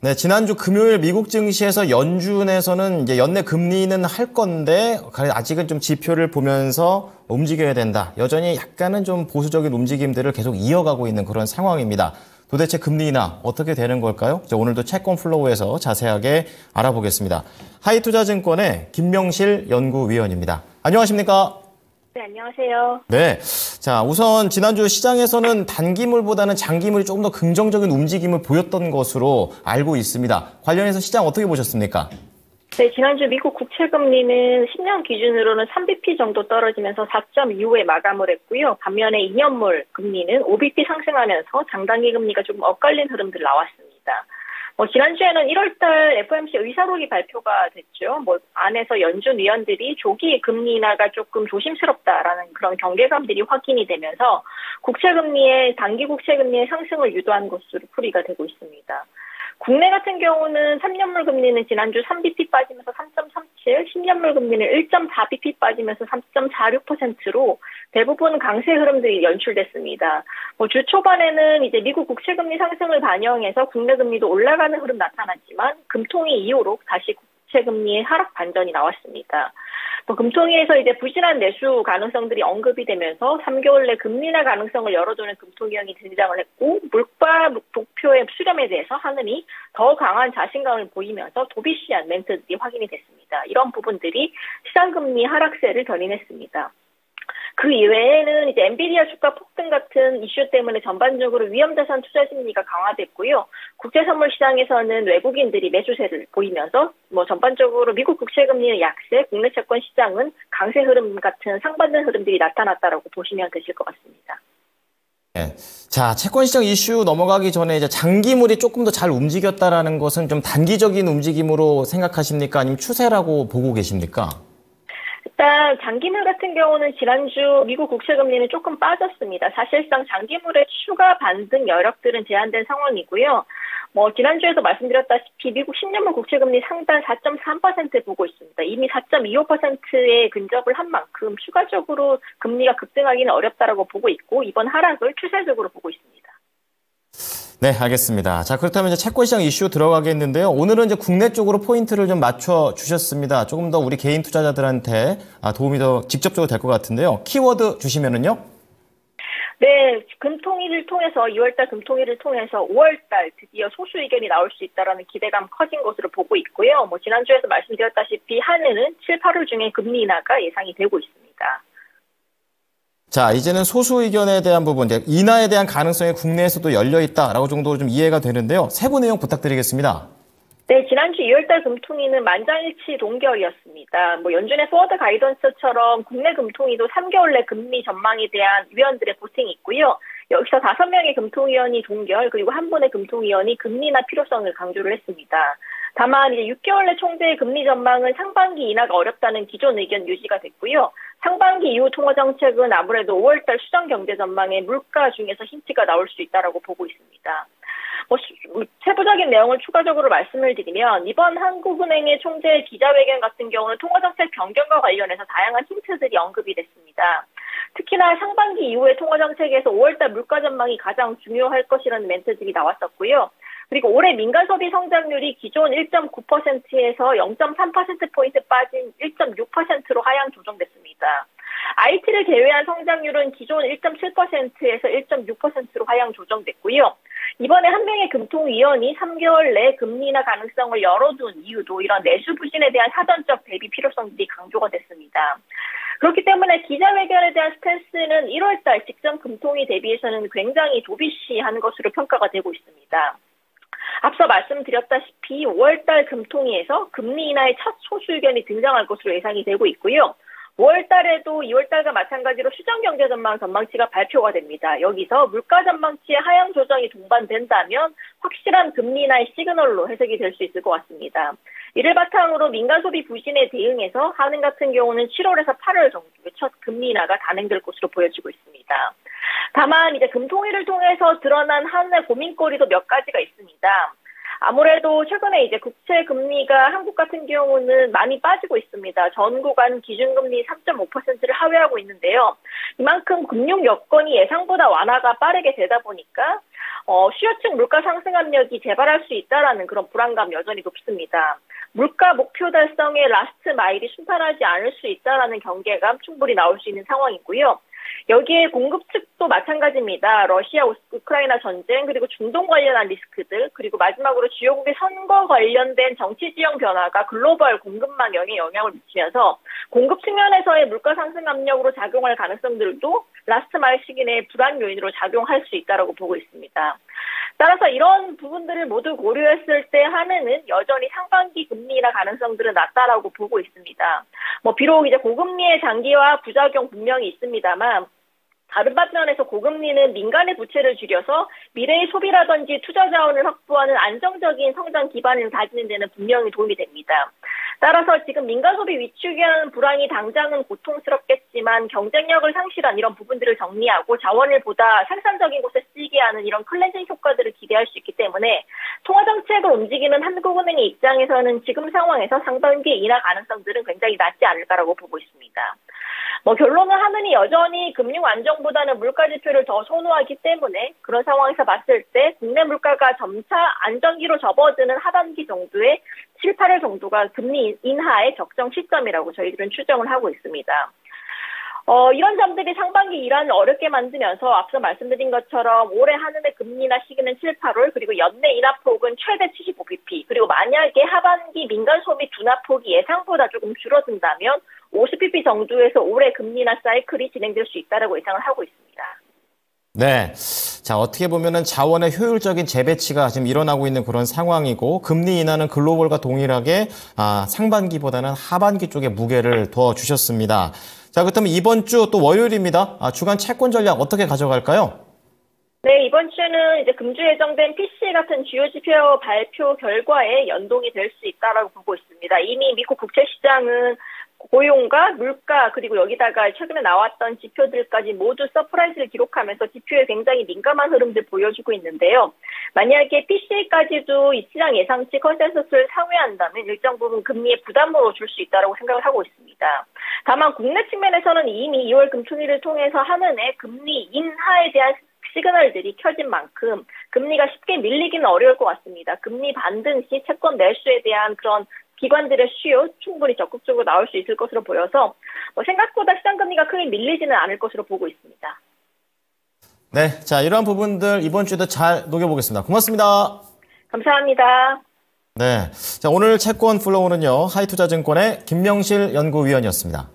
네, 지난주 금요일 미국 증시에서 연준에서는 이제 연내 금리는 할 건데 아직은 좀 지표를 보면서 움직여야 된다. 여전히 약간은 좀 보수적인 움직임들을 계속 이어가고 있는 그런 상황입니다. 도대체 금리 인하 어떻게 되는 걸까요? 오늘도 채권 플로우에서 자세하게 알아보겠습니다. 하이투자증권의 김명실 연구위원입니다. 안녕하십니까? 네, 안녕하세요. 네. 자, 우선 지난주 시장에서는 단기물보다는 장기물이 조금 더 긍정적인 움직임을 보였던 것으로 알고 있습니다. 관련해서 시장 어떻게 보셨습니까? 네, 지난주 미국 국채금리는 10년 기준으로는 3bp 정도 떨어지면서 4.25에 마감을 했고요. 반면에 2년물 금리는 5bp 상승하면서 장단기 금리가 조금 엇갈린 흐름들 나왔습니다. 지난주에는 1월달 FOMC 의사록이 발표가 됐죠. 안에서 연준 위원들이 조기 금리 인하가 조금 조심스럽다라는 그런 경계감들이 확인이 되면서 단기 국채금리의 상승을 유도한 것으로 풀이가 되고 있습니다. 국내 같은 경우는 3년물 금리는 지난주 3bp 빠지면서 3.37, 10년물 금리는 1.4bp 빠지면서 3.46%로 대부분 강세 흐름들이 연출됐습니다. 주 초반에는 이제 미국 국채금리 상승을 반영해서 국내 금리도 올라가는 흐름 나타났지만 금통위 이후로 다시 국채금리의 하락 반전이 나왔습니다. 금통위에서 이제 부실한 내수 가능성들이 언급이 되면서 3개월 내 금리 인하 가능성을 열어두는 금통위원이 등장을 했고 물가 목표의 수렴에 대해서 하느니 더 강한 자신감을 보이면서 도비시한 멘트들이 확인이 됐습니다. 이런 부분들이 시장 금리 하락세를 견인했습니다. 그 이외에는 이제 엔비디아 주가 폭등 같은 이슈 때문에 전반적으로 위험자산 투자 심리가 강화됐고요. 국제선물 시장에서는 외국인들이 매수세를 보이면서 전반적으로 미국 국채금리는 약세, 국내 채권 시장은 강세 흐름 같은 상반된 흐름들이 나타났다라고 보시면 되실 것 같습니다. 네. 자, 채권 시장 이슈 넘어가기 전에 이제 장기물이 조금 더 잘 움직였다라는 것은 좀 단기적인 움직임으로 생각하십니까? 아니면 추세라고 보고 계십니까? 일단 장기물 같은 경우는 지난주 미국 국채금리는 조금 빠졌습니다. 사실상 장기물의 추가 반등 여력들은 제한된 상황이고요. 지난주에도 말씀드렸다시피 미국 10년물 국채금리 상단 4.3% 보고 있습니다. 이미 4.25%에 근접을 한 만큼 추가적으로 금리가 급등하기는 어렵다라고 보고 있고 이번 하락을 추세적으로 보고 있습니다. 네, 알겠습니다. 자, 그렇다면 이제 채권 시장 이슈 들어가겠는데요. 오늘은 이제 국내 쪽으로 포인트를 좀 맞춰 주셨습니다. 조금 더 우리 개인 투자자들한테 도움이 더 직접적으로 될 것 같은데요. 키워드 주시면은요. 네, 2월달 금통위를 통해서 5월달 드디어 소수 의견이 나올 수 있다라는 기대감 커진 것으로 보고 있고요. 지난주에서 말씀드렸다시피 한해는 7, 8월 중에 금리 인하가 예상이 되고 있습니다. 자, 이제는 소수 의견에 대한 부분, 이제 인하에 대한 가능성이 국내에서도 열려 있다라고 정도로 좀 이해가 되는데요. 세부 내용 부탁드리겠습니다. 네, 지난주 2월달 금통위는 만장일치 동결이었습니다. 연준의 포워드 가이던스처럼 국내 금통위도 3개월 내 금리 전망에 대한 위원들의 보팅이 있고요. 여기서 5명의 금통위원이 동결, 그리고 한 분의 금통위원이 금리 인하 필요성을 강조를 했습니다. 다만 이제 6개월 내 총재의 금리 전망은 상반기 인하가 어렵다는 기존 의견 유지가 됐고요. 상반기 이후 통화 정책은 아무래도 5월달 수정 경제 전망에 물가 중에서 힌트가 나올 수 있다라고 보고 있습니다. 세부적인 내용을 추가적으로 말씀을 드리면 이번 한국은행의 총재 기자회견 같은 경우는 통화정책 변경과 관련해서 다양한 힌트들이 언급이 됐습니다. 특히나 상반기 이후의 통화정책에서 5월달 물가 전망이 가장 중요할 것이라는 멘트들이 나왔었고요. 그리고 올해 민간 소비 성장률이 기존 1.9%에서 0.3%포인트 빠진 1.6%로 하향 조정됐습니다. IT를 제외한 성장률은 기존 1.7%에서 1.6%로 하향 조정됐고요. 이번에 한 명의 금통위원이 3개월 내 금리 인하 가능성을 열어둔 이유도 이런 내수 부진에 대한 사전적 대비 필요성들이 강조가 됐습니다. 그렇기 때문에 기자회견에 대한 스탠스는 1월달 직전 금통위 대비해서는 굉장히 도비시한 것으로 평가가 되고 있습니다. 앞서 말씀드렸다시피 5월달 금통위에서 금리 인하의 첫 소수 의견이 등장할 것으로 예상이 되고 있고요. 5월달에도 2월달과 마찬가지로 수정 경제 전망치가 발표가 됩니다. 여기서 물가 전망치의 하향 조정이 동반된다면 확실한 금리 인하의 시그널로 해석이 될 수 있을 것 같습니다. 이를 바탕으로 민간 소비 부진에 대응해서 한은 같은 경우는 7월에서 8월 정도의 첫 금리 인하가 단행될 것으로 보여지고 있습니다. 다만 이제 금통위를 통해서 드러난 한은의 고민거리도 몇 가지가 있습니다. 아무래도 최근에 이제 국채 금리가 한국 같은 경우는 많이 빠지고 있습니다. 전 구간 기준금리 3.5%를 하회하고 있는데요. 이만큼 금융 여건이 예상보다 완화가 빠르게 되다 보니까 수요 측 물가 상승 압력이 재발할 수 있다라는 그런 불안감 여전히 높습니다. 물가 목표 달성의 라스트 마일이 순탄하지 않을 수 있다라는 경계감 충분히 나올 수 있는 상황이고요. 여기에 공급 측도 마찬가지입니다. 러시아 우크라이나 전쟁 그리고 중동 관련한 리스크들 그리고 마지막으로 주요국의 선거 관련된 정치 지형 변화가 글로벌 공급망에 영향을 미치면서 공급 측면에서의 물가 상승 압력으로 작용할 가능성들도 라스트 마일 시기 내에 불안 요인으로 작용할 수 있다고 보고 있습니다. 따라서 이런 부분들을 모두 고려했을 때 한해는 여전히 상반기 금리나 가능성들은 낮다라고 보고 있습니다. 비록 이제 고금리의 장기화 부작용 분명히 있습니다만 다른 반면에서 고금리는 민간의 부채를 줄여서 미래의 소비라든지 투자 자원을 확보하는 안정적인 성장 기반을 다지는 데는 분명히 도움이 됩니다. 따라서 지금 민간 소비 위축에 하는 불황이 당장은 고통스럽겠지만 경쟁력을 상실한 이런 부분들을 정리하고 자원을 보다 생산적인 곳에 쓰이게 하는 이런 클렌징 효과들을 기대할 수 있기 때문에 통화정책을 움직이는 한국은행의 입장에서는 지금 상황에서 상반기 인하 가능성들은 굉장히 낮지 않을까라고 보고 있습니다. 결론은 한은이 여전히 금융 안정보다는 물가 지표를 더 선호하기 때문에 그런 상황에서 봤을 때 국내 물가가 점차 안정기로 접어드는 하반기 정도의 7, 8월 정도가 금리 인하의 적정 시점이라고 저희들은 추정을 하고 있습니다. 이런 점들이 상반기 일환을 어렵게 만들면서 앞서 말씀드린 것처럼 올해 한은의 금리 인하 시기는 7, 8월 그리고 연내 인하폭은 최대 75bp 그리고 만약에 하반기 민간 소비 둔화폭이 예상보다 조금 줄어든다면 50bp 정도에서 올해 금리 인하 사이클이 진행될 수 있다고 예상을 하고 있습니다. 네. 자, 어떻게 보면은 자원의 효율적인 재배치가 지금 일어나고 있는 그런 상황이고 금리 인하는 글로벌과 동일하게 상반기보다는 하반기 쪽에 무게를 둬 주셨습니다. 자, 그렇다면 이번 주 또 월요일입니다. 주간 채권 전략 어떻게 가져갈까요? 네, 이번 주는 이제 금주 예정된 PCE 같은 주요 지표 발표 결과에 연동이 될 수 있다라고 보고 있습니다. 이미 미국 국채 시장은 고용과 물가 그리고 여기다가 최근에 나왔던 지표들까지 모두 서프라이즈를 기록하면서 지표에 굉장히 민감한 흐름들 보여주고 있는데요. 만약에 PCE까지도 이 시장 예상치 컨센서스를 상회한다면 일정 부분 금리의 부담으로 줄 수 있다고 생각을 하고 있습니다. 다만 국내 측면에서는 이미 2월 금통위를 통해서 한은의 금리 인하에 대한 시그널들이 켜진 만큼 금리가 쉽게 밀리기는 어려울 것 같습니다. 금리 반등 시 채권 매수에 대한 그런 기관들의 수요 충분히 적극적으로 나올 수 있을 것으로 보여서 생각보다 시장 금리가 크게 밀리지는 않을 것으로 보고 있습니다. 네, 자 이러한 부분들 이번 주에도 잘 녹여보겠습니다. 고맙습니다. 감사합니다. 네, 자 오늘 채권 플로우는요 하이투자증권의 김명실 연구위원이었습니다.